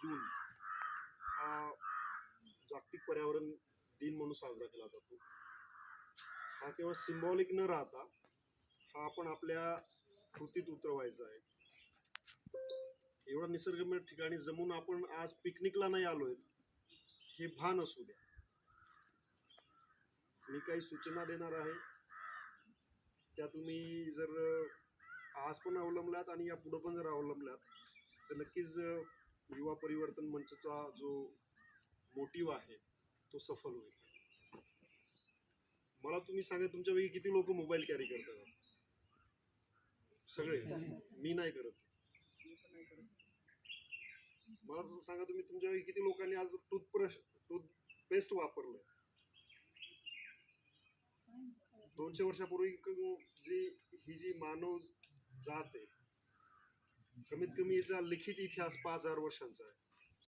जून हा जागतिक पर्यावरण दिन म्हणून साजरा केला जातो. हा केवळ सिम्बॉलिक न राहता हा आपण आपल्या कृतीत उतरवायचा आहे. एवढा निसर्गरम्य ठिकाणी जमून आपण आज पिकनिकला नाही आलोय हे भान असू द्या. मी काही सूचना देणार आहे, त्या तुम्ही जर आज पण अवलंबल्यात आणि या पुढं पण जर अवलंबल्यात तर नक्कीच युवा परिवर्तन मंचचा जो मोटिव्ह आहे तो सफल होईल. मला तुम्ही सांगा, तुमच्यापैकी किती लोक मोबाईल कॅरी करतात? सगळे? मी नाही करत. मला सांगा, तुम्ही तुमच्यापैकी किती लोकांनी आज टूथपेस्ट वापरलंय? 200 वर्षापूर्वी जी मानव जात आहे, कमीत कमी याचा लिखित इतिहास 5000 वर्षांचा आहे.